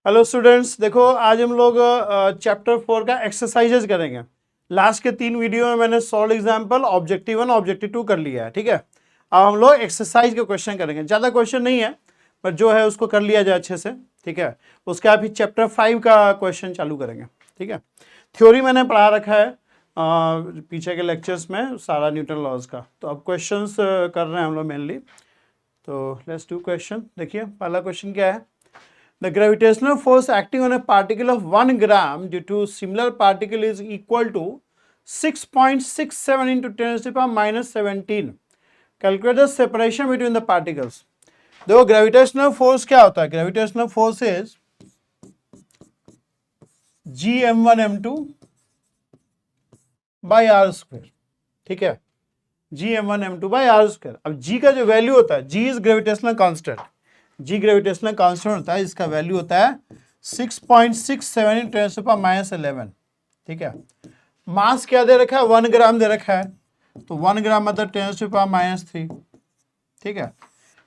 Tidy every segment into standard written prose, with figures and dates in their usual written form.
Hello students, देखो आज हम लोग चैप्टर 4 का एक्सरसाइजेज करेंगे। लास्ट के 3 वीडियो में मैंने सॉल्व एग्जाम्पल ऑब्जेक्टिव 1 ऑब्जेक्टिव 2 कर लिया है, ठीक है। अब हम लोग एक्सरसाइज के क्वेश्चन करेंगे। ज़्यादा क्वेश्चन नहीं है, पर जो है उसको कर लिया जाए अच्छे से, ठीक है। उसके बाद फिर चैप्टर 5 का क्वेश्चन चालू करेंगे, ठीक है। थ्योरी मैंने पढ़ा रखा है पीछे के लेक्चर्स में सारा न्यूटन लॉज का। तो अब क्वेश्चंस कर रहे हैं हम लोग मेनली। तो लेट्स डू क्वेश्चन। देखिए पहला क्वेश्चन क्या है। The gravitational force acting on a particle of 1 gram due to similar particle is equal to 6.67 into 10 to the power minus 17. Calculate the separation between the particles. देखो gravitational force क्या होता है। Gravitational force is Gm1m2 by R square, ठीक है। Gm1m2 by R square. अब G का जो value होता है, G is gravitational constant. G gravitational constant होता है, इसका वैल्यू होता है 6.67 × 10⁻11, ठीक है। मास क्या दे रखा है, 1 ग्राम दे रखा है, तो 1 ग्राम मतलब 10⁻3, ठीक है।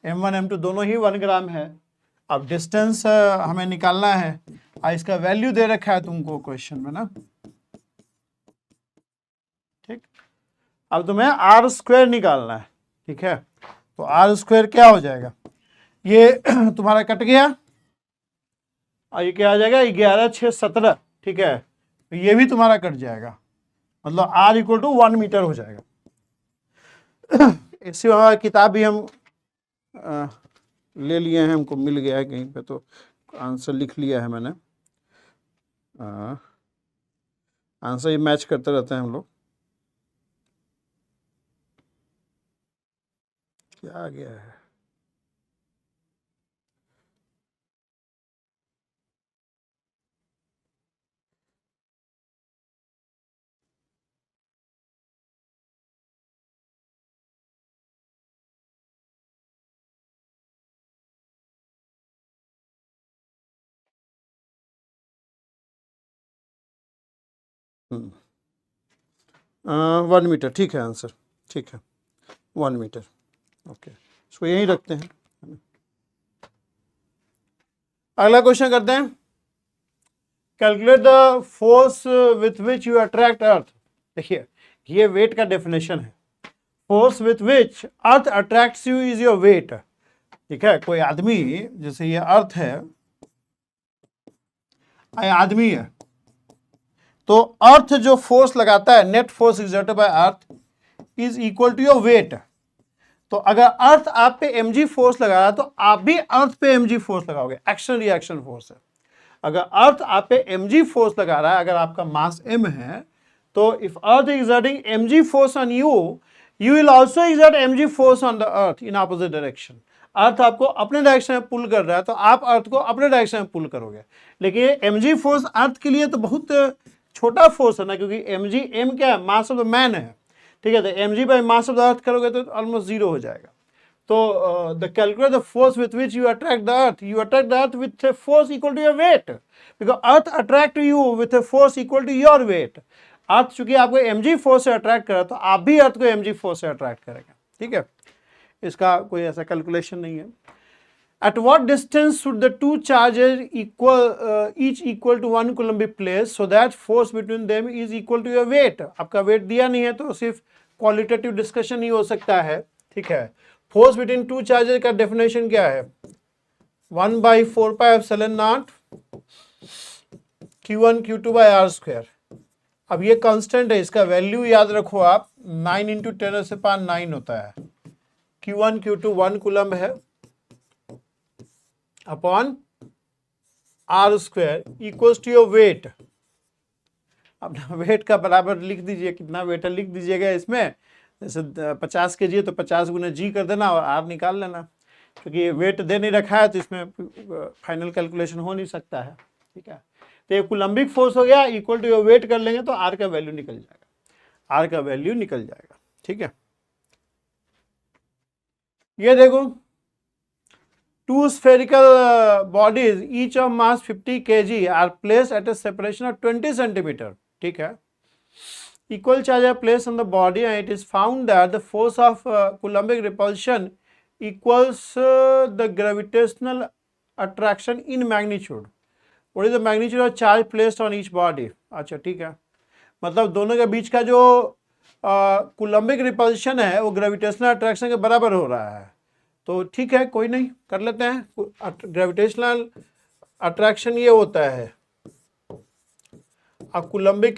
m1 m2 दोनों ही 1 ग्राम है। अब डिस्टेंस हमें निकालना है और इसका वैल्यू दे रखा है तुमको क्वेश्चन में ना, ठीक। अब तुम्हें आर स्क्वायर निकालना है, ठीक है। तो आर स्क्वायर क्या हो जाएगा, ये तुम्हारा कट गया और ये क्या आ जाएगा 11 6 17, ठीक है। तो ये भी तुम्हारा कट जाएगा, मतलब r इक्वल टू 1 मीटर हो जाएगा। इसी हमारा किताब भी हम ले लिए हैं, हमको मिल गया है कहीं पे, तो आंसर लिख लिया है मैंने। आंसर ये मैच करते रहते हैं हम लोग। क्या आ गया है, हम्म 1 मीटर, ठीक है आंसर, ठीक है 1 मीटर। ओके, इसको यहीं रखते हैं। अगला क्वेश्चन करते हैं। Calculate the force with which you attract earth. देखिए ये वेट का डेफिनेशन है। Force with which earth attracts you is your weight, ठीक है। कोई आदमी, जैसे ये अर्थ है, ये आदमी है, तो अर्थ जो फोर्स लगाता है, net force exerted by earth is equal to your weight. तो अगर अर्थ आप पे mg फोर्स लगा रहा है तो आप भी अर्थ पे mg फोर्स लगाओगे। एक्शन रिएक्शन फोर्स है। अगर अर्थ आप पे mg फोर्स लगा रहा है, अगर आपका मास m है, तो if earth exerting mg force on you, you will also exert mg force on the earth in opposite direction. Earth आपको अपने डायरेक्शन में पुल कर रहा है, तो आप अर्थ को अपने डायरेक्शन में पुल करोगे। लेकिन ये mg फोर्स अर्थ के लिए तो बहुत छोटा फोर्स है ना, क्योंकि mg m क्या है, मास ऑफ द मैन है, ठीक है। तो mg by mass of the earth करोगे तो ऑलमोस्ट जीरो हो जाएगा। तो the calculate the force with which you attract the earth, you attract the earth with a force equal to your weight, because earth attract you with a force equal to your weight. Earth चूंकि आपको mg force से attract करा, तो आप भी अर्थ को mg force से attract करेंगे, ठीक है। इसका कोई ऐसा कैलकुलेशन नहीं है। At what distance should the two charges each equal to 1 coulomb be placed so that force between them is equal to your weight? आपका वेट दिया नहीं है तो सिर्फ क्वालिटेटिव डिस्कशन ही हो सकता है, ठीक है। फोर्स बिटवीन टू चार्जेस का डेफिनेशन क्या है, 1/4πε0 Q1 Q2 by R square. अब ये कांस्टेंट है, इसका वैल्यू याद रखो आप, 9 × 10⁹ होता है। Q1 Q2 1 कूलम्ब है upon R square equals to your weight. अपना वेट का बराबर लिख दीजिए, कितना वेट है लिख दीजिएगा इसमें। जैसे 50 kg है तो 50 × g कर देना और आर निकाल लेना, क्योंकि वेट दे नहीं रखा है तो इसमें फाइनल कैलकुलेशन हो नहीं सकता है, ठीक है। तो ये कूलम्बिक फोर्स हो गया, इक्वल टू योर वेट कर लेंगे तो आर का वैल्यू निकल जाएगा, आर का वैल्यू निकल जाएगा, ठीक है। ये देखो, two spherical bodies each of mass 50 kg are placed at a separation of 20 centimeter, ठीक है। Equal charge are placed on the body and it is found that the force of Coulombic repulsion equals the gravitational attraction in magnitude. What is the magnitude of charge placed on each body. अच्छा ठीक है, मतलब दोनों के बीच का जो Coulombic repulsion है वो ग्रेविटेशनल अट्रैक्शन के बराबर हो रहा है। तो ठीक है, कोई नहीं, कर लेते हैं। ग्रेविटेशनल अट्रैक्शन ये होता है, अब कूलम्बिक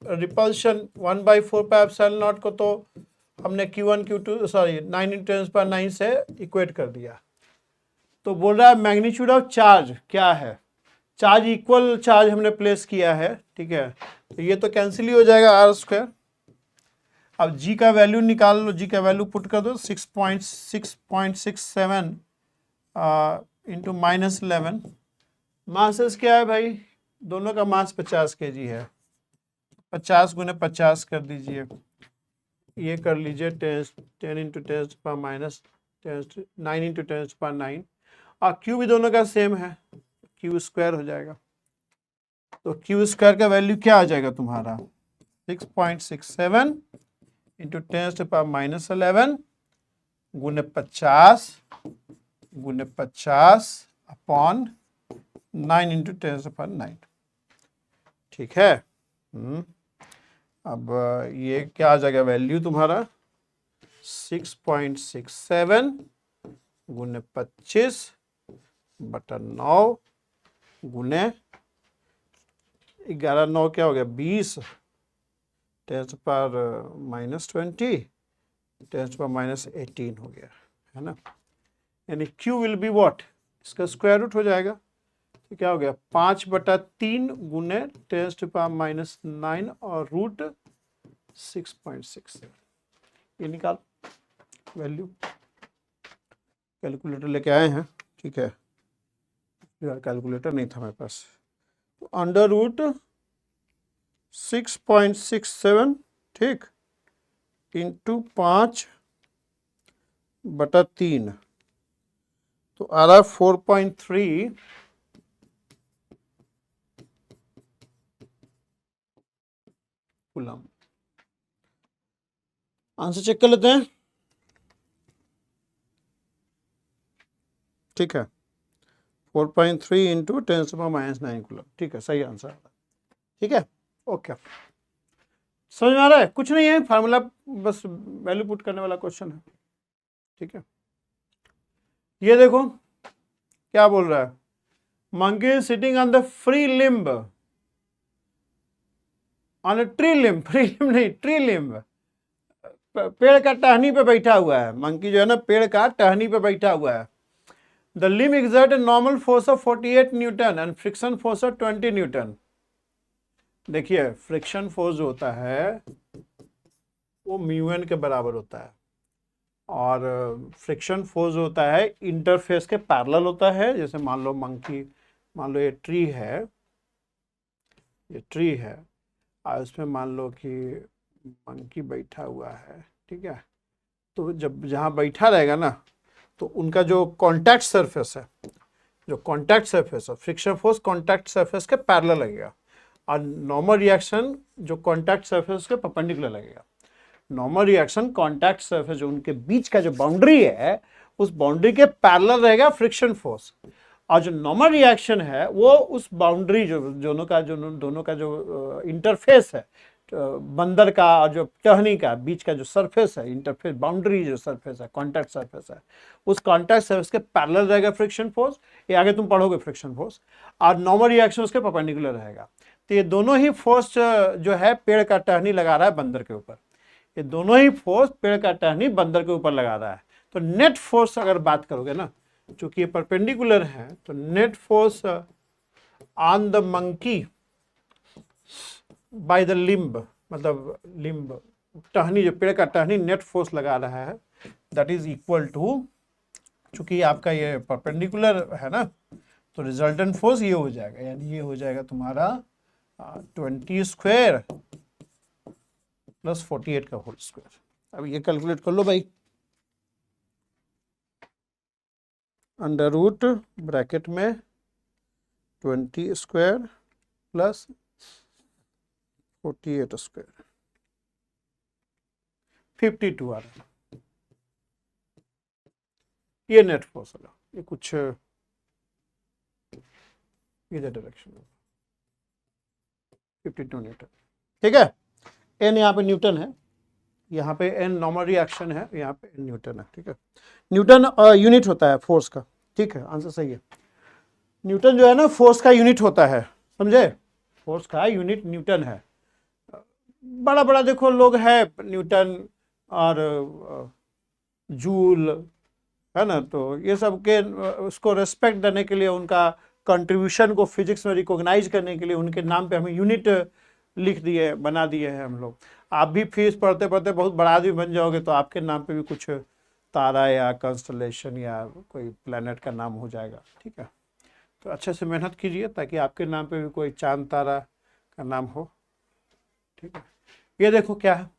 रिपल्शन 1/4πε0 को तो हमने Q1 Q2 सॉरी 9 × 10⁹ से इक्वेट कर दिया। तो बोल रहा है मैग्नीट्यूड ऑफ चार्ज क्या है, चार्ज इक्वल चार्ज हमने प्लेस किया है, ठीक है, तो ये तो कैंसिल ही हो जाएगा r²। अब g का वैल्यू निकाल लो, g का वैल्यू पुट कर दो 6.67 इंटू -11। मासेस क्या है भाई, दोनों का मास 50 kg है, 50 × 50 कर दीजिए, ये कर लीजिए 10 × 10⁻⁻, 9 × 10⁻⁹, और क्यू भी दोनों का सेम है, Q² हो जाएगा। तो Q² का वैल्यू क्या आ जाएगा तुम्हारा 6.67 इंटू 10⁻11 गुने 50 अपॉन 9 × 10⁻9। ठीक है। अब ये क्या आ जाएगा वैल्यू तुम्हारा 6.67 गुने 25/9 गुने 11×9 क्या हो गया 20 10⁻⁻20 10⁻−18 हो गया, है ना। यानी Q विल बी व्हाट, इसका स्क्वायर रूट हो जाएगा, तो क्या हो गया 5/3 गुने 10⁻⁻9 और रूट 6.67। ये निकाल वैल्यू, कैलकुलेटर लेके आए हैं, ठीक है, कैलकुलेटर नहीं था मेरे पास। तो अंडर रूट 6.67 ठीक इंटू 5/3 तो आ रहा 4.3 कूलम। आंसर चेक कर लेते हैं, ठीक है 4.3 इंटू 10⁻⁻9 कूलम, ठीक है, सही आंसर। ठीक है, ओके, समझ में आ रहा है, कुछ नहीं है, फार्मूला बस वैल्यू पुट करने वाला क्वेश्चन है। ठीक है, ये देखो क्या बोल रहा है, monkey sitting on the free limb on a tree limb, free limb नहीं ट्री लिम्ब, पेड़ का टहनी पे बैठा हुआ है, मंकी जो है ना पेड़ का टहनी पे बैठा हुआ है। The limb exert a normal force of 48 Newton and friction force of 20 Newton. देखिए फ्रिक्शन फोर्स जो होता है वो μn के बराबर होता है, और फ्रिक्शन फोर्स होता है इंटरफेस के पैरेलल होता है। जैसे मान लो मंकी, मान लो ये ट्री है, ये ट्री है, और इसमें मान लो कि मंकी बैठा हुआ है, ठीक है, तो जब जहाँ बैठा रहेगा ना तो उनका जो कांटेक्ट सरफेस है, जो कांटेक्ट सरफेस है, फ्रिक्शन फोर्स कांटेक्ट सरफेस के पैरेलल लगेगा, और नॉर्मल रिएक्शन जो कांटेक्ट सरफेस के परपेंडिकुलर लगेगा। नॉर्मल रिएक्शन कांटेक्ट सरफेस जो उनके बीच का जो बाउंड्री है उस बाउंड्री के पैरेलल रहेगा फ्रिक्शन फोर्स, और जो नॉर्मल रिएक्शन है वो उस बाउंड्री जो दोनों का जो इंटरफेस है, बंदर का और जो टहनी का बीच का जो सरफेस है, इंटरफेस बाउंड्री जो सरफेस है, कांटेक्ट सरफेस है, उस कांटेक्ट सरफेस के पैरेलल रहेगा फ्रिक्शन फोर्स। ये आगे तुम पढ़ोगे फ्रिक्शन फोर्स, और नॉर्मल रिएक्शन उसके परपेंडिकुलर रहेगा। तो ये दोनों ही फोर्स जो है पेड़ का टहनी लगा रहा है बंदर के ऊपर, ये दोनों ही फोर्स पेड़ का टहनी बंदर के ऊपर लगा रहा है। तो नेट फोर्स अगर बात करोगे ना, चूंकि ये परपेंडिकुलर है, तो net force on the monkey by the limb, मतलब लिम्ब टहनी, जो पेड़ का टहनी नेट फोर्स लगा रहा है, दैट इज इक्वल टू, चूंकि आपका ये परपेंडिकुलर है ना, तो रिजल्टेंट फोर्स ये हो जाएगा, यानी ये हो जाएगा तुम्हारा 20² प्लस 48 का होल स्क्वायर। अब ये कैलकुलेट कर लो भाई, अंडर रूट ब्रैकेट में 20² प्लस 48², 52 आ रहा है, ये नेट फोर्स होगा। ये कुछ इधर डायरेक्शन में 52 न्यूटन। ठीक है, एन यहाँ पे न्यूटन है, यहाँ पे एन नॉर्मल रिएक्शन है, यहाँ पे एन न्यूटन है। ठीक है, न्यूटन यूनिट होता है फोर्स का। ठीक है, आंसर सही है। न्यूटन जो है ना फोर्स का यूनिट होता है, समझे, फोर्स का यूनिट न्यूटन है। बड़ा बड़ा देखो लोग है, न्यूटन और जूल, है ना, तो ये सब के उसको रेस्पेक्ट देने के लिए, उनका कंट्रीब्यूशन को फिजिक्स में रिकॉग्नाइज करने के लिए उनके नाम पे हमें यूनिट लिख दिए, बना दिए हैं हम लोग। आप भी फीस पढ़ते पढ़ते बहुत बड़ा आदमी बन जाओगे तो आपके नाम पे भी कुछ तारा या कंस्टलेशन या कोई प्लेनेट का नाम हो जाएगा। ठीक है, तो अच्छे से मेहनत कीजिए ताकि आपके नाम पे भी कोई चांद तारा का नाम हो। ठीक है, ये देखो क्या है,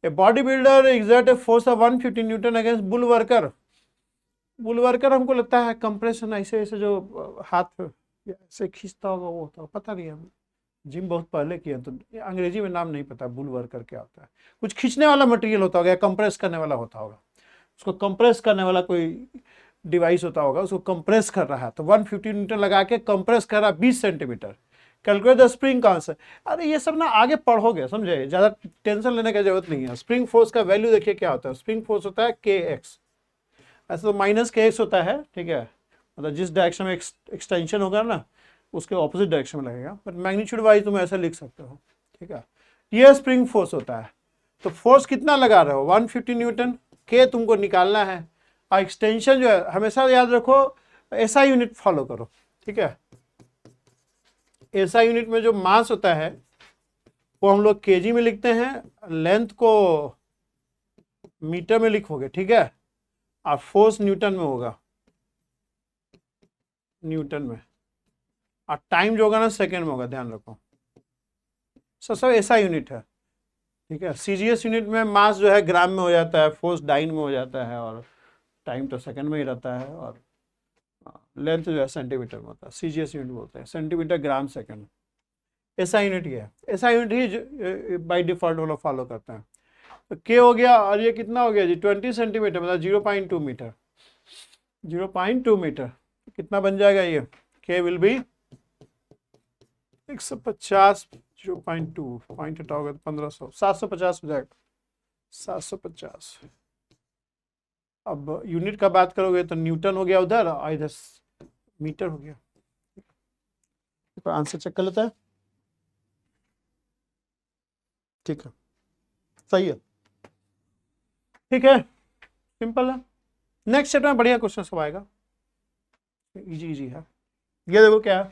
a body builder exert a force of 150 Newton against bull worker. Bull worker हमको लगता है कंप्रेशन, ऐसे ऐसे जो हाथ ऐसे खींचता होगा वो होता होगा, पता नहीं, हम जिम बहुत पहले किया तो अंग्रेजी में नाम नहीं पता बुल वर्कर क्या होता है। कुछ खींचने वाला मटेरियल होता होगा या कंप्रेस करने वाला होता होगा, उसको कंप्रेस करने वाला कोई डिवाइस होता होगा, उसको कंप्रेस कर रहा है। तो 150 न्यूटन लगा के कंप्रेस कर रहा 20 centimetre. Calculate the spring constant. अरे ये सब ना आगे पढ़ोगे, समझे, ज़्यादा टेंशन लेने की जरूरत नहीं है। स्प्रिंग फोर्स का वैल्यू देखिए क्या होता है। स्प्रिंग फोर्स होता है के एक्स, ऐसे तो माइनस के एक्स होता है। ठीक है, मतलब जिस डायरेक्शन में एक्सटेंशन होगा ना उसके ऑपोजिट डायरेक्शन में लगेगा, बट मैग्नीट्यूड वाइज तुम ऐसे लिख सकते हो। ठीक है, ये स्प्रिंग फोर्स होता है। तो फोर्स कितना लगा रहे हो, 150 न्यूटन। के तुमको निकालना है, और एक्सटेंशन जो है हमेशा याद रखो ऐसा यूनिट फॉलो करो। ठीक है, ऐसा यूनिट में जो मास होता है वो हम लोग केजी में लिखते हैं, लेंथ को मीटर में लिखोगे। ठीक है, और फोर्स न्यूटन में होगा, न्यूटन में, और टाइम जो होगा ना सेकेंड में होगा, ध्यान रखो। सब ऐसा यूनिट है। ठीक है, सीजीएस यूनिट में मास जो है ग्राम में हो जाता है, फोर्स डाइन में हो जाता है, और टाइम तो सेकंड में ही रहता है, और लेंथ जो है सेंटीमीटर में होता है। सीजीएस यूनिट बोलते हैं, सेंटीमीटर ग्राम सेकंड। ऐसा यूनिट ही है, ऐसा यूनिट ही बाई डिफॉल्ट वो लोग फॉलो करते हैं। तो के हो गया, और ये कितना हो गया जी, 20 सेंटीमीटर, मतलब 0.2 मीटर। 0.2 मीटर कितना बन जाएगा ये, के विल बी 150, 0.2 पॉइंट हटाओगे तो 1500, 750 हो जाएगा, 750। अब यूनिट का बात करोगे तो न्यूटन हो गया उधर, और इधर मीटर हो गया। तो आंसर चेक कर लेता है। ठीक है, सही है। ठीक है, सिंपल है। नेक्स्ट चैप्टर में बढ़िया क्वेश्चन सब आएगा, इजी इजी है। ये देखो क्या है,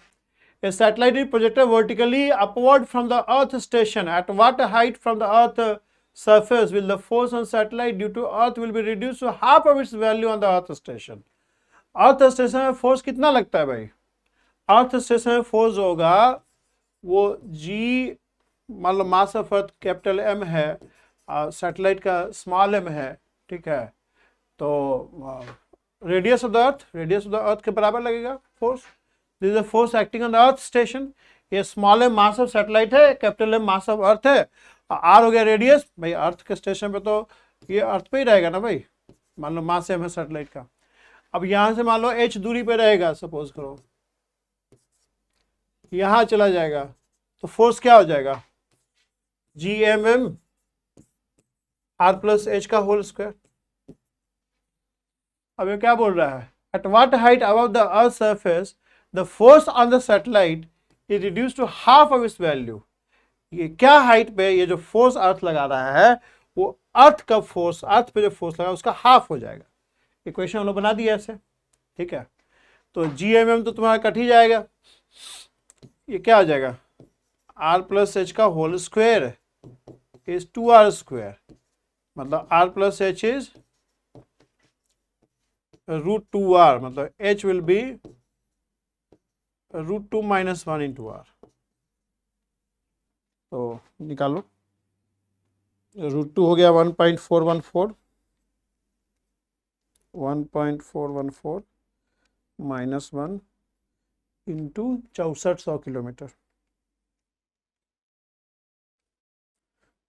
a satellite is projected vertically upward from the earth station. At what height from the earth surface will the force on satellite due to earth will be reduced to half of its value on the earth station? Earth station में force कितना लगता है भाई, earth station में force होगा वो G, मान लो mass of earth capital M है, सैटेलाइट का स्मॉल एम है। ठीक है, तो रेडियस ऑफ द अर्थ के बराबर लगेगा force. This is force acting on the earth station. ये small M mass of satellite है, capital M mass of earth है, आर हो गया रेडियस। भाई अर्थ के स्टेशन पे तो ये अर्थ पे ही रहेगा ना भाई, मान लो मास एम है सैटेलाइट का। अब यहां से मान लो एच दूरी पे रहेगा, सपोज करो यहां चला जाएगा, तो फोर्स क्या हो जाएगा, G M M R plus H का होल स्क्वायर। अब ये क्या बोल रहा है, at what height above the earth surface the force on the satellite is reduce to half of its value. ये क्या हाइट पे ये जो फोर्स अर्थ लगा रहा है वो अर्थ का फोर्स, अर्थ पे जो फोर्स लगा उसका हाफ हो जाएगा। इक्वेशन हम लोग बना दिया ऐसे। ठीक है, तो जी एम एम तो तुम्हारा कट ही जाएगा, ये क्या आ जाएगा, आर प्लस एच का whole square is 2r square, मतलब R plus H is √2r, मतलब h will be √2 - 1 into R. तो निकालो, √2 हो गया 1.414, 1.414 - 1 इंटू 6400 किलोमीटर,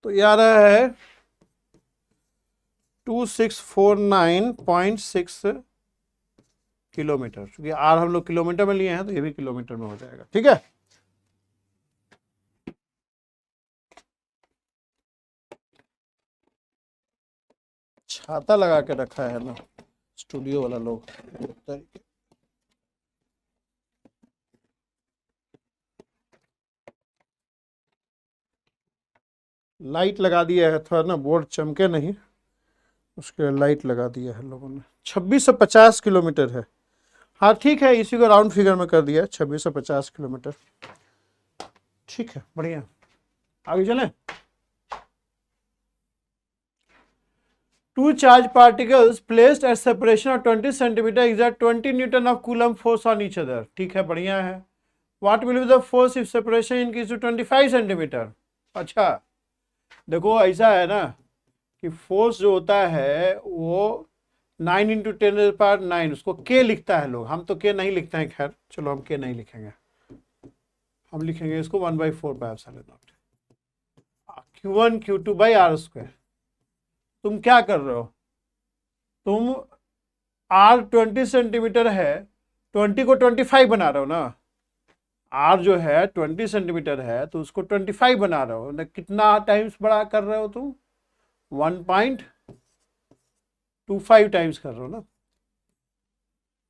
तो ये आ रहा है 2649.6 किलोमीटर, क्योंकि आर हम लोग किलोमीटर में लिए हैं तो ये भी किलोमीटर में हो जाएगा। ठीक है, छाता लगा के रखा है ना स्टूडियो वाला लोग। लाइट लगा दिया है, थोड़ा ना बोर्ड चमके नहीं, उसके लाइट लगा दिया है लोगों ने। 2650 किलोमीटर है। हाँ ठीक है, इसी को राउंड फिगर में कर दिया है, 2650 किलोमीटर। ठीक है, बढ़िया, आगे चलें। Two charged particles placed at separation of 20 centimeter exert 20 Newton of Coulomb force on each other। ठीक है, बढ़िया है। What will be the force if separation increase to 25 centimeter? अच्छा, देखो ऐसा है ना कि फोर्स जो होता है वो 9 इंटू 10⁹, उसको के लिखता है लोग, हम तो के नहीं लिखते हैं। खैर चलो, हम के नहीं लिखेंगे, हम लिखेंगे इसको 1/4πε0 Q1 Q2 by R square. तुम क्या कर रहे हो, तुम आर 20 सेंटीमीटर है, 20 को 25 बना रहे हो ना। आर जो है 20 सेंटीमीटर है तो उसको 25 बना रहे हो ना, कितना टाइम्स बड़ा कर रहे हो तुम, 1.25 टाइम्स कर रहे हो ना।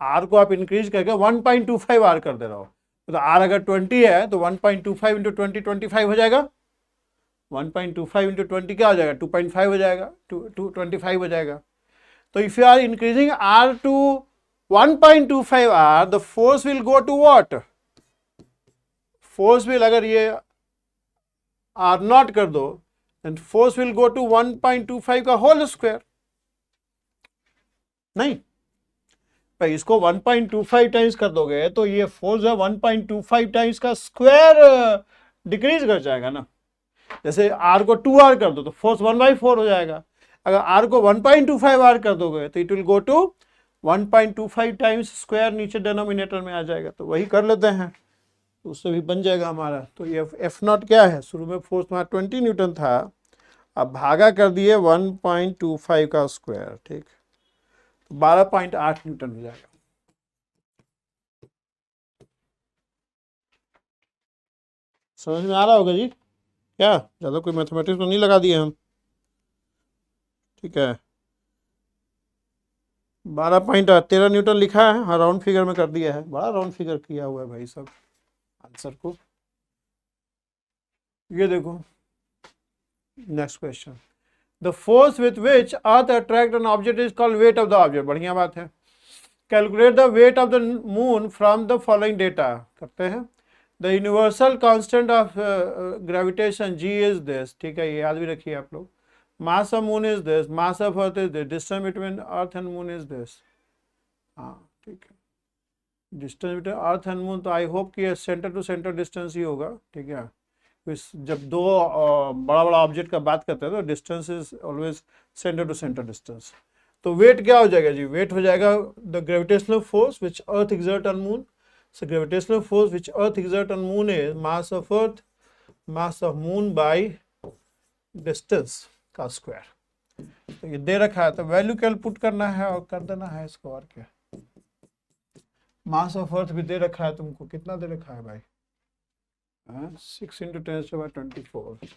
आर को आप इंक्रीज करके 1.25 आर कर दे रहे हो, तो आर अगर 20 है तो 1.25 इंटू 20 25 हो जाएगा। 1.25 इंटू 20 क्या हो जाएगा, 2.5 हो जाएगा, 25 हो जाएगा। तो if you are increasing R to 1.25 R, the force will go to what, force will, अगर ये आर नॉट कर दो, then force will go to 1.25 का होल स्क्वायर। नहीं भाई, इसको 1.25 टाइम्स कर दोगे तो ये फोर्स है 1.25 टाइम्स का स्क्वायर डिक्रीज कर जाएगा ना। जैसे आर को 2 आर कर दो तो फोर्स 1/4 हो जाएगा। अगर आर को 1.25 आर कर दोगे तो it will go to 1.25 times square, नीचे डिनोमिनेटर में आ जाएगा। तो वही कर लेते हैं, तो उससे भी बन जाएगा हमारा। तो ये एफ नॉट क्या है, शुरू में फोर्स हमारा 20 न्यूटन था, अब भागा कर दिए 1.25 का स्क्वायर। ठीक, 12.8 न्यूटन हो जाएगा। समझ में आ रहा होगा जी, क्या ज़्यादा कोई मैथमेटिक्स तो नहीं लगा दिए हम। ठीक है, 12.13 न्यूटन लिखा है, हाँ राउंड फिगर में कर दिया है, बड़ा राउंड फिगर किया हुआ है भाई सब आंसर को। ये देखो next question, the force with which earth attract an object is called weight of the object. बढ़िया बात है। Calculate the weight of the moon from the following data. करते हैं। The universal constant of gravitation G is this. ठीक है, ये याद भी रखिए आप लोग। Mass of moon is this, mass of earth is this, distance between earth and moon is this. हाँ ठीक है, distance between earth and moon, तो आई होप कि सेंटर टू सेंटर डिस्टेंस ही होगा। ठीक है, जब दो बड़ा बड़ा ऑब्जेक्ट का बात करते हैं तो distance is always centre to centre distance. तो वेट क्या हो जाएगा जी, वेट हो जाएगा the gravitational force which earth exert on moon. So gravitational force which earth exert on moon is mass of earth, mass of moon by distance का square. तो ये दे रखा है, तो वैल्यू कैल पुट करना है और कर देना है इसको, और क्या। मास ऑफ अर्थ भी दे रखा है तुमको, कितना दे रखा है भाई, 6 इंटू 10⁻²⁴।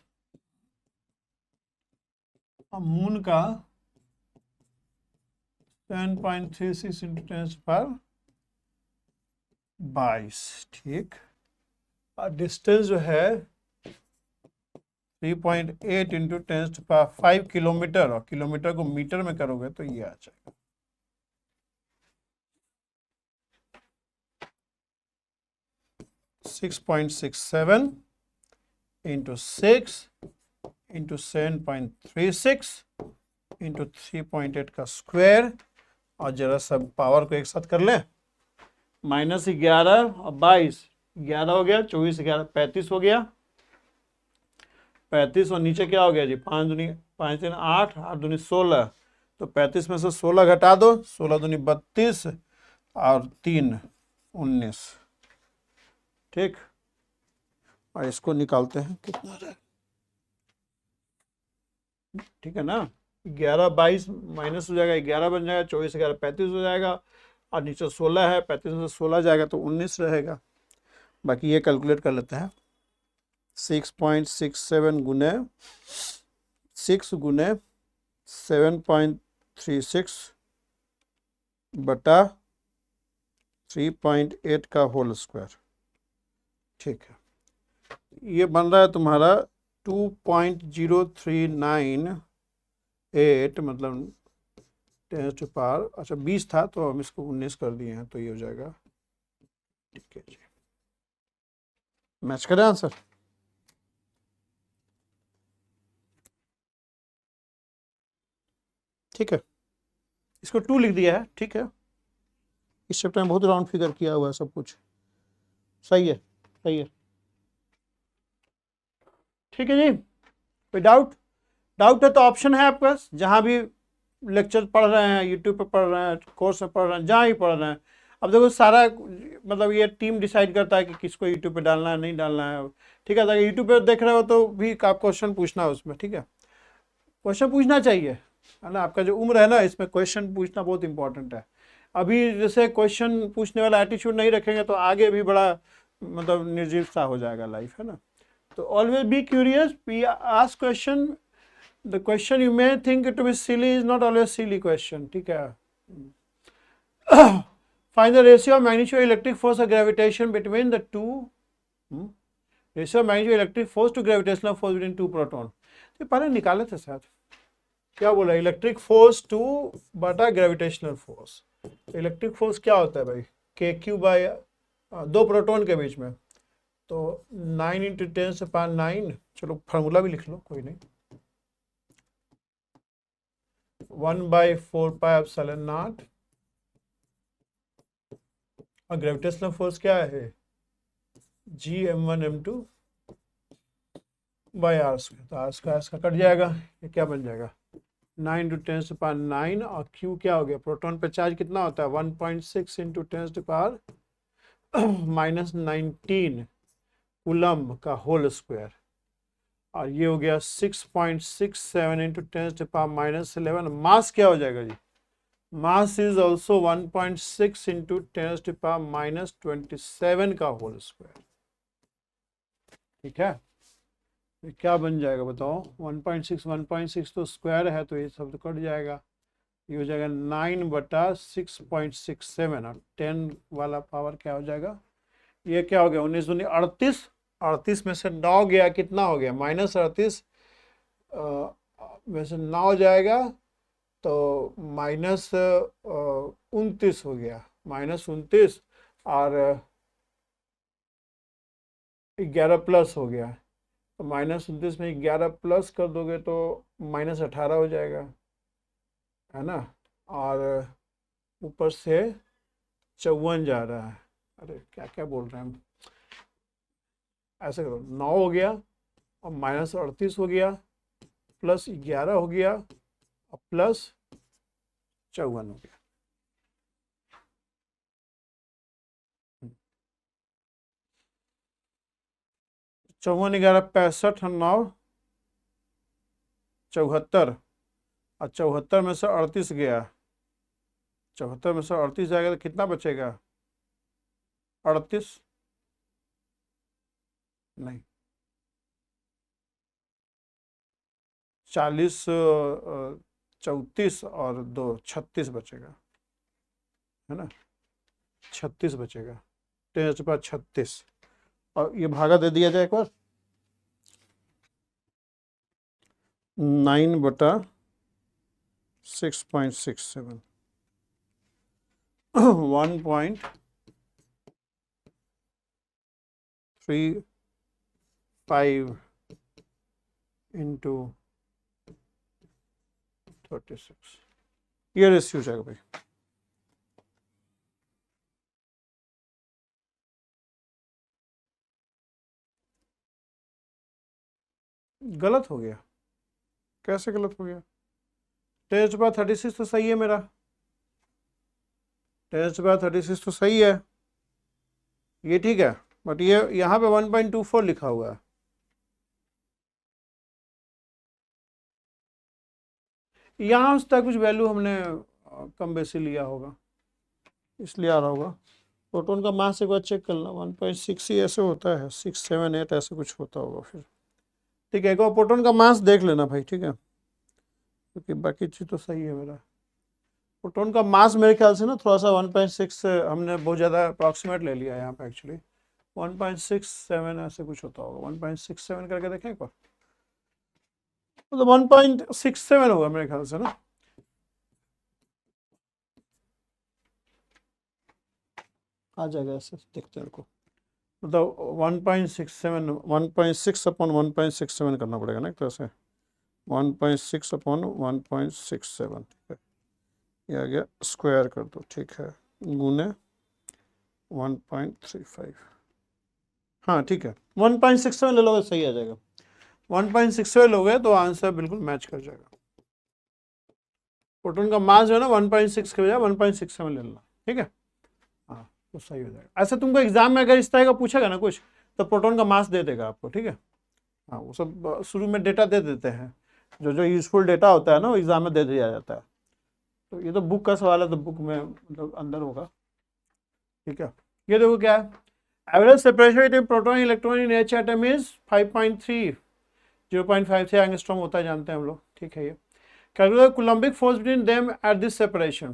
मून का 10.36 इंटू 10⁻22। ठीक, और डिस्टेंस जो है 3.8 इंटू 10⁵ किलोमीटर, और किलोमीटर को मीटर में करोगे तो ये आ जाएगा 6.67 इंटू 6 इंटू 7.36 इंटू 3.8 का स्क्वायर। और जरा सब पावर को एक साथ कर लें, -11 और 22, 11 हो गया, 24 11 35 हो गया, 35, और नीचे क्या हो गया जी, 5 दूनी 5 3 8, 8 दूनी 16, तो 35 में से 16 घटा दो, 16 दूनी 32 और 3 19। ठीक, और इसको निकालते हैं कितना रहा। ठीक है ना, 11 22 माइनस हो जाएगा, 11 बन जाएगा, 24 11 35 हो जाएगा, और नीचे 16 है, 35 में से 16 जाएगा तो 19 रहेगा। बाकी ये कैलकुलेट कर लेते हैं, 6.67 गुने 6 गुने 7.36 बटा 3.8 का होल स्क्वायर। ठीक है, ये बन रहा है तुम्हारा 2.0398, मतलब 10⁻, अच्छा 20 था तो हम इसको 19 कर दिए हैं, तो ये हो जाएगा। ठीक है जी, मैच करें आंसर। ठीक है, इसको 2 लिख दिया है। ठीक है, इस चैप्टर में बहुत राउंड फिगर किया हुआ है सब कुछ, सही है, सही है। ठीक है जी, कोई डाउट? डाउट है तो ऑप्शन है आपके पास, जहाँ भी लेक्चर पढ़ रहे हैं, यूट्यूब पे पढ़ रहे हैं, कोर्स में पढ़ रहे हैं, जहाँ ही पढ़ रहे हैं। अब देखो सारा मतलब ये टीम डिसाइड करता है कि किसको यूट्यूब पे डालना है, नहीं डालना है। ठीक है, अगर यूट्यूब पे देख रहे हो तो भी आप क्वेश्चन पूछना है उसमें। ठीक है, क्वेश्चन पूछना चाहिए, है ना। आपका जो उम्र है ना, इसमें क्वेश्चन पूछना बहुत इंपॉर्टेंट है। अभी जैसे क्वेश्चन पूछने वाला एटीट्यूड नहीं रखेंगे तो आगे भी बड़ा मतलब निर्जीव सा हो जाएगा लाइफ, है ना। तो always be curious, be ask question. The question you may think it to be silly is not always silly question. ठीक है। Find the ratio of magnitude of electric force or gravitation between the two. Ratio of magnitude of electric force to gravitational force between two proton. तो पहले निकाले थे शायद, क्या बोला, electric force to बटा ग्रेविटेशनल फोर्स। इलेक्ट्रिक फोर्स क्या होता है भाई, के क्यू बाय 2 प्रोटॉन के बीच में, तो 9 × 10⁹, चलो फार्मूला भी लिख लो, कोई नहीं, 1/4πε0। और ग्रेविटेशनल फोर्स क्या है, Gm1m2 बाय r स्क्वायर, तो r स्क्वायर का कट जाएगा, ये क्या बन जाएगा 9 × 10⁹, और q क्या हो गया, प्रोटॉन पे चार्ज कितना होता है 1.6 × 10⁻⁻19 कूलम का होल स्क्वायर, और ये हो गया 6.67 × 10⁻⁻11। मास क्या हो जाएगा जी, मास इज ऑल्सो 1.6 × 10⁻⁻27 का होल स्क्वायर। ठीक है, ये क्या बन जाएगा बताओ, 1.6 तो स्क्वायर है तो ये सब तो कट जाएगा, ये हो जाएगा 9/6.67, और 10 वाला पावर क्या हो जाएगा, ये क्या हो गया 19 दूनी 38, 38 में से 9 गया, कितना हो गया -38 में से 9 हो जाएगा तो -29 हो गया, -29 और 11 प्लस हो गया, तो -29 में 11 प्लस कर दोगे तो -18 हो जाएगा, है ना। और ऊपर से 54 जा रहा है, अरे क्या क्या बोल रहे हैं हम, ऐसे करो 9 हो गया और -38 हो गया प्लस 11 हो गया और प्लस 54 हो गया। 54 11 65 और 9 74, और 74 में से 38 गया, 74 में से 38 जाएगा तो कितना बचेगा 38 नहीं 40 34 और 2 36 बचेगा, है ना, 36 बचेगा, 10⁻36, और ये भागा दे दिया जाए एक बार, 9/6.67 1.35 × 36, ये रेशियो हो जाएगा भाई। गलत हो गया, कैसे गलत हो गया, 10⁻36 तो सही है मेरा, 10⁻36 तो सही है, ये ठीक है, बट ये यहाँ पे 1.24 लिखा हुआ है, यहाँ उसका कुछ वैल्यू हमने कम बेसी लिया होगा, इसलिए आ रहा होगा। प्रोटॉन का मास एक बार चेक कर लो, 1.6 ही ऐसे होता है, 678 ऐसे कुछ होता होगा फिर। ठीक है, एक बार प्रोटॉन का मास देख लेना भाई, ठीक है, क्योंकि बाकी चीज़ तो सही है मेरा। प्रोटॉन का मास मेरे ख्याल से ना थोड़ा सा 1.6 हमने बहुत ज़्यादा अप्रॉक्सीमेट ले लिया है यहाँ पे एक्चुअली। 1.67 ऐसे कुछ होता होगा, 1.67 करके देखें एक बार, मतलब 1.67 होगा मेरे ख्याल से ना। आ जाएगा ऐसे, देखते हैं को, मतलब 1.67 1.6 अपॉन 1.67 करना पड़ेगा ना एक तरह से, 1.6 अपॉन 1.67, ठीक है, ये आ गया, स्क्वायर कर दो, ठीक है, गुने 1.35, हाँ ठीक है, 1.67 ले लोगे सही आ जाएगा। 1.67 लोगे तो आंसर बिल्कुल मैच कर जाएगा। प्रोटॉन का मास जो है ना 1.6 के बजाय 1.67 ले लेना, ठीक है, हाँ तो सही हो जाएगा। ऐसे तुमको एग्जाम में अगर इस तरह का पूछेगा ना कुछ, तो प्रोटॉन का मास दे देगा आपको, ठीक है, हाँ वो सब शुरू में डेटा दे देते हैं, जो जो यूजफुल डेटा होता है ना वो एग्जाम में दे दिया जाता है। तो ये तो बुक का सवाल है, तो बुक में मतलब अंदर होगा, ठीक है। ये देखो क्या है, average separation between proton electron in H atom is 5.3, 0.53 angstrom होता है, जानते हैं हम लोग, ठीक है। ये calculate coulombic force between them at this separation,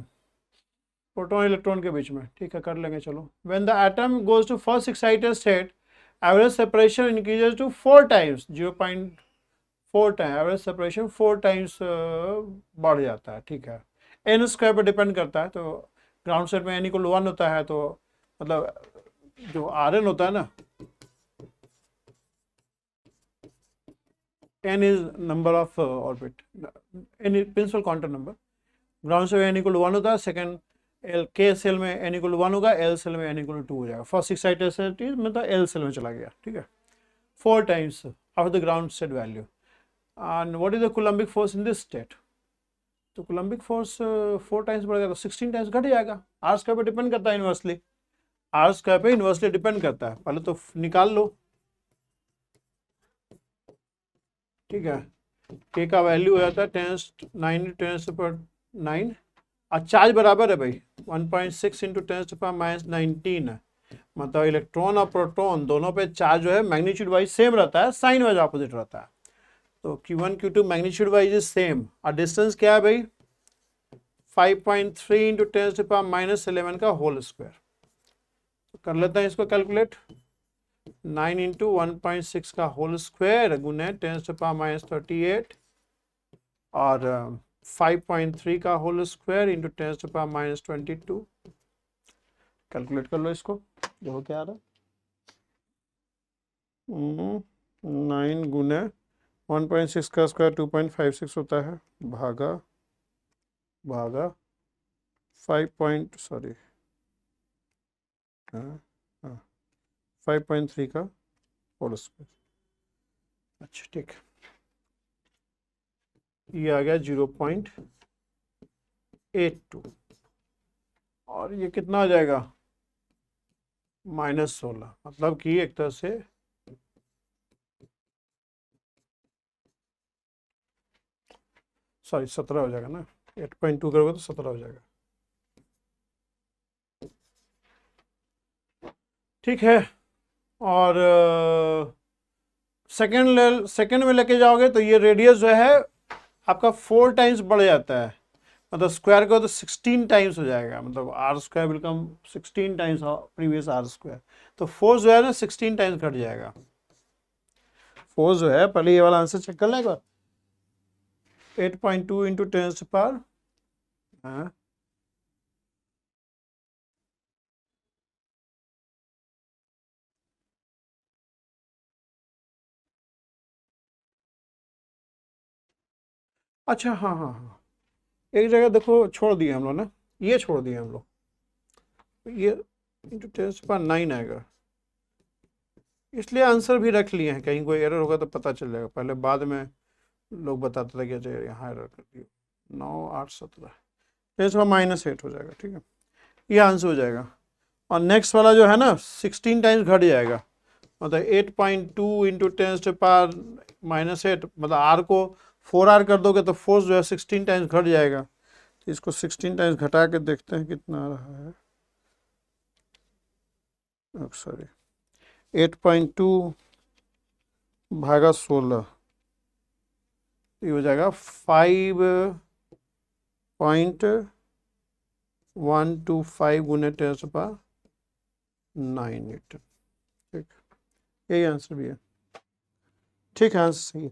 proton electron के बीच में, ठीक है, कर लेंगे चलो। When the atom goes to first excited state, average separation increases to 4 times, 0.4 time, average separation 4 times बढ़ जाता है, ठीक है। एन स्क्वायर पर डिपेंड करता है, तो ग्राउंड सेट में एन इक्वल 1 होता है, तो मतलब जो आर एन होता है ना, n is number of orbit, n is principal quantum number, ground से n इक्वल 1 होता है, सेकंड एल के सेल में n इक्वल 1 होगा, एल सेल में n इक्वल 2 हो जाएगा, फर्स्ट एक्साइटेड में तो एल सेल में चला गया, ठीक है, 4 times of the ground set value. And what is the Coulombic force in this state, तो कूलम्बिक फोर्स 4 टाइम्स बढ़ गया तो 16 टाइम्स घट जाएगा, आर स्क्वायर पे डिपेंड करता है इनवर्सली, आर स्क्वायर पे इनवर्सली डिपेंड करता है, पहले तो निकाल लो, ठीक है, के का वैल्यू हो जाता है 9 और चार्ज बराबर है भाई 1.6 इंटू 10⁻19 है, मतलब इलेक्ट्रॉन और प्रोटॉन दोनों पे चार्ज जो है मैग्नीट्यूड वाइज सेम रहता है, साइन वाइज ऑपोजिट रहता है, तो Q1 Q2 magnitude wise is same, और डिस्टेंस क्या है भाई 5.3 इंटू 10⁻11 का होल स्क्वायर, तो कर लेते हैं इसको कैलकुलेट, 9 इंटू 1.6 का होल स्क्वायर गुने 10⁻38 और 5.3 का होल स्क्वायर इंटू 10⁻22, कैलकुलेट कर लो इसको, जो क्या आ रहा है 9 गुने 1.6 का स्क्वायर 2.56 होता है, भागा 5.3 का होल स्क्वायर, अच्छा ठीक, ये आ गया 0.82 और ये कितना आ जाएगा -16, मतलब कि एक तरह से सॉरी 17 हो जाएगा ना, 8.2 करोगे तो 17 हो जाएगा, ठीक है। और सेकेंड में लेके जाओगे तो ये रेडियस जो है आपका 4 टाइम्स बढ़ जाता है, मतलब स्क्वायर करो तो 16 टाइम्स हो जाएगा, मतलब आर स्क्वायर बिल्कुल 16 टाइम्स प्रीवियस आर स्क्वायर, तो फोर्स जो है ना 16 टाइम्स घट जाएगा, फोर्स जो है, पहले ये वाला आंसर चेक कर लेगा, 8.2 इंटू 10⁻, हाँ अच्छा, हाँ हाँ हाँ, एक जगह देखो छोड़ दिए हम लोग ना, ये छोड़ दिए हम लोग, ये इंटू 10⁻9 आएगा, इसलिए आंसर भी रख लिए हैं, कहीं कोई एरर होगा तो पता चल जाएगा, पहले बाद में लोग बताते थे कि अच्छा यहाँ एरर कर दिया, 9 8 17 10⁻8 हो जाएगा, ठीक है, ये आंसर हो जाएगा। और नेक्स्ट वाला जो है ना 16 टाइम्स घट जाएगा, मतलब 8.2 इंटू 10⁻8, मतलब आर को 4R कर दोगे तो फोर्स जो है 16 टाइम्स घट जाएगा, तो इसको 16 टाइम्स घटा के देखते हैं कितना आ रहा है, सॉरी 8.2 भागा 16, ये हो जाएगा 5.125 गुने 10⁻9 न्यूटन। ठीक, यही आंसर भी है। ठीक है, आंसर सही है।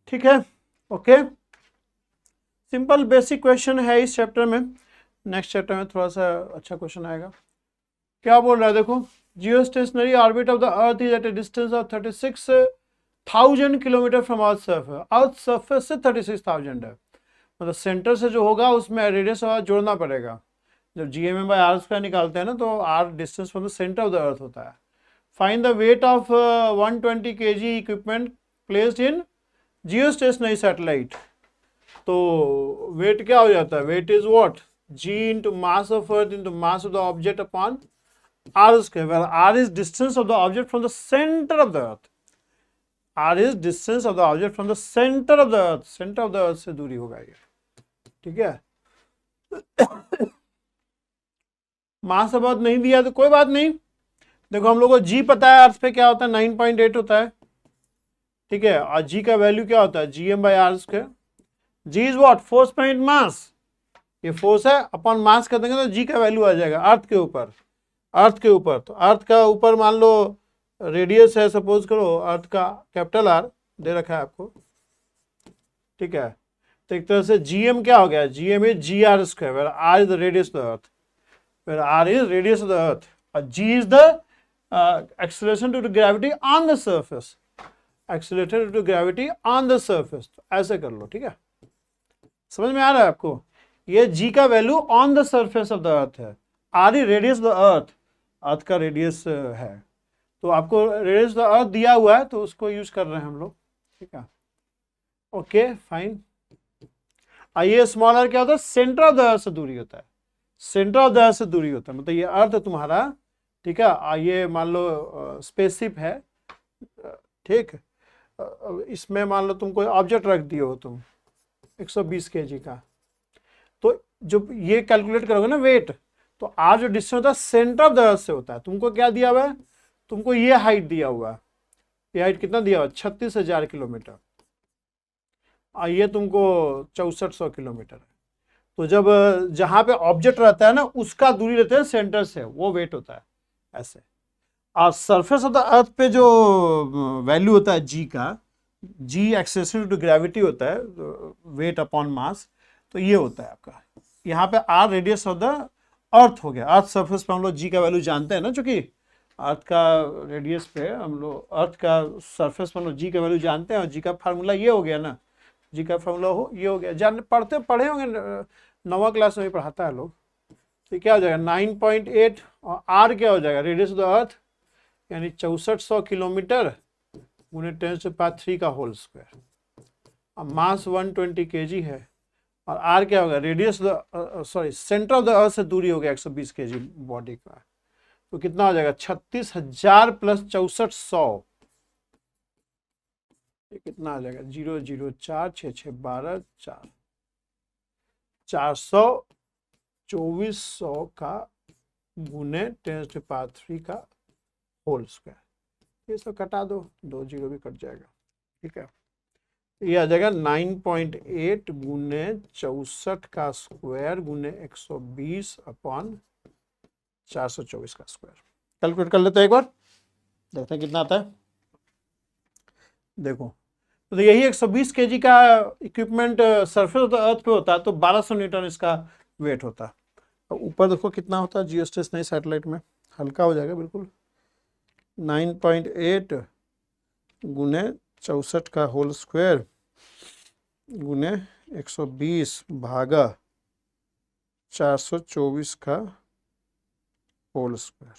ठीक है, ओके, सिंपल बेसिक क्वेश्चन है इस चैप्टर में। नेक्स्ट चैप्टर में थोड़ा सा अच्छा क्वेश्चन आएगा। क्या बोल रहा है देखो, geostationary orbit of the earth is at a distance of 36,000 kilometre from earth surface. Earth surface से 36,000 है, मतलब सेंटर से जो होगा उसमें रेडियस जोड़ना पड़ेगा। जब GMM/r स्क्वायर निकालते हैं ना तो r distance from the centre of the earth होता है। Find the weight of 120 kg equipment placed in geostationary satellite. तो वेट क्या हो जाता है, weight is what, g into mass of earth into mass of the object upon r square, where r is distance of the object from the center of the earth. r is distance of the object from the center of the earth. center of the earth से दूरी होगा ये, ठीक है। मास of अर्थ नहीं दिया तो कोई बात नहीं। देखो हम लोग को g पता है, अर्थ पे क्या होता है 9.8 होता है, ठीक है। और g का वैल्यू क्या होता है, GM/r square. g is what, force point mass, ये फोर्स है, अपॉन मास कर देंगे तो g का वैल्यू आ जाएगा अर्थ के ऊपर। अर्थ के ऊपर, तो अर्थ का ऊपर मान लो रेडियस है, सपोज करो अर्थ का कैपिटल R दे रखा है आपको, ठीक है। तो एक तरह से GM क्या हो गया, GM is GR square, where R is the radius of the earth, where R is radius of the earth, और G is the acceleration due to gravity on the surface, acceleration due to gravity on the surface. ऐसे कर लो, ठीक है, समझ में आ रहा है आपको। ये G का value on the surface of the earth है, R is radius of the earth, earth का रेडियस है, तो आपको रेडियस ऑफ द अर्थ दिया हुआ है तो उसको यूज कर रहे हैं हम लोग, ठीक है। Okay fine. आइए, स्मॉल r क्या होता है, सेंटर ऑफ द अर्थ से दूरी होता है, सेंटर ऑफ द अर्थ से दूरी होता है, मतलब ये अर्थ है तुम्हारा, ठीक है। ये मान लो स्पेसशिप है, ठीक, इसमें मान लो तुम कोई ऑब्जेक्ट रख दिए हो तुम 120 kg का, तो जो ये कैलकुलेट करोगे ना वेट, तो आज जो डिस्टेंस होता है सेंटर ऑफ द अर्थ से होता है। तुमको क्या दिया हुआ है, तुमको ये हाइट दिया हुआ है, ये हाइट कितना दिया हुआ है, 36,000 किलोमीटर, और ये तुमको 6400 किलोमीटर है। तो जब जहां पे ऑब्जेक्ट रहता है ना उसका दूरी रहता है सेंटर से, वो वेट होता है ऐसे। और सरफेस ऑफ द अर्थ पे जो वैल्यू होता है जी का, जी एक्सेलरेशन टू ग्रेविटी होता है, वेट अपॉन मास, तो ये होता है आपका। यहाँ पे R radius of the earth हो गया, अर्थ सरफेस पे हम लोग जी का वैल्यू जानते हैं ना, चूंकि अर्थ का रेडियस पे हम लोग अर्थ का सरफेस पे हम लोग जी का वैल्यू जानते हैं, और जी का फार्मूला ये हो गया ना, जी का फार्मूला ये हो गया, जान पढ़े होंगे 9वीं क्लास में भी पढ़ाता है लोग। तो क्या हो जाएगा 9.8, और आर क्या हो जाएगा, रेडियस ऑफ द अर्थ, यानी 6400 किलोमीटर गुने 10⁻³ का होल स्क्वायर। अब मास 120 kg है, और आर क्या होगा, radius sorry centre of the अर्थ से दूरी हो गया 120 kg बॉडी का, तो कितना हो जाएगा 36,000 प्लस 6400, ये कितना आ जाएगा 0 0 4 6 6 12 4 42400 का गुने 10⁻³ का होल स्क्वायर। ये सब कटा दो, 2 0 भी कट जाएगा, ठीक है। ये आ जाएगा 9.8 गुने 64 का स्क्वायर गुने 120 अपॉन 424 का स्क्वायर। कैलकुलेट कर लेते हैं एक बार, देखते हैं कितना आता है। देखो तो यही 120 kg का इक्विपमेंट सरफेस ऑफ द अर्थ पे होता है, तो 1200 न्यूटन इसका वेट होता है। तो ऊपर देखो कितना होता है जियो स्टेशनरी सैटेलाइट में, हल्का हो जाएगा बिल्कुल, 9.8 गुने 64 का होल स्क्वायर गुने 120 भागा 424 का whole square,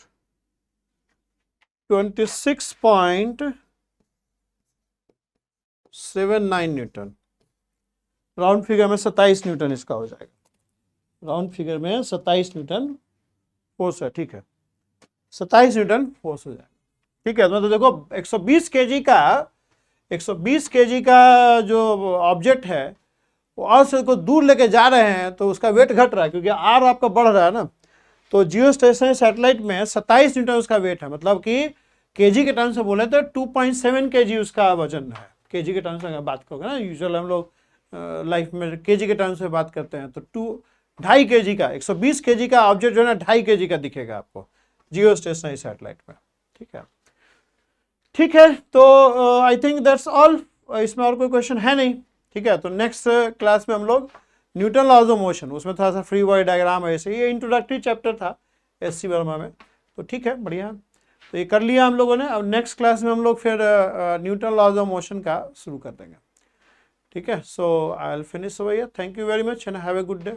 26.79 newton. Round figure में 27 न्यूटन इसका हो जाएगा, राउंड फिगर में 27 न्यूटन फोर्स है, ठीक है, 27 न्यूटन फोर्स हो जाएगा, ठीक है। तो देखो 120 kg का जो ऑब्जेक्ट है वो अर्थ से को दूर लेके जा रहे हैं, तो उसका वेट घट रहा है क्योंकि आर आपका बढ़ रहा है ना, तो जियो स्टेशनरी सैटेलाइट में 27 न्यूटन उसका वेट है, मतलब कि केजी के टर्म से बोले तो 2.7 केजी उसका वजन है। केजी के टर्म से अगर बात करोगे ना, यूजुअल हम लोग लाइफ में केजी के टर्म से बात करते हैं, तो 2.5 केजी का 120 केजी का ऑब्जेक्ट जो है ना 2.5 केजी का दिखेगा आपको जियो स्टेशनरी सैटेलाइट में। ठीक है, ठीक है, तो आई थिंक दैट्स ऑल। इसमें और कोई क्वेश्चन है नहीं। ठीक है, तो नेक्स्ट क्लास में हम लोग न्यूटन लॉज ऑफ मोशन, उसमें थोड़ा सा फ्री बॉडी डायग्राम ऐसे, ये इंट्रोडक्टरी चैप्टर था एससी वर्मा में, तो ठीक है, बढ़िया। तो ये कर लिया हम लोगों ने। अब नेक्स्ट क्लास में हम लोग फिर न्यूटन लॉज ऑफ मोशन का शुरू कर देंगे। ठीक है, so I will finish over here. Thank you very much and have a good day.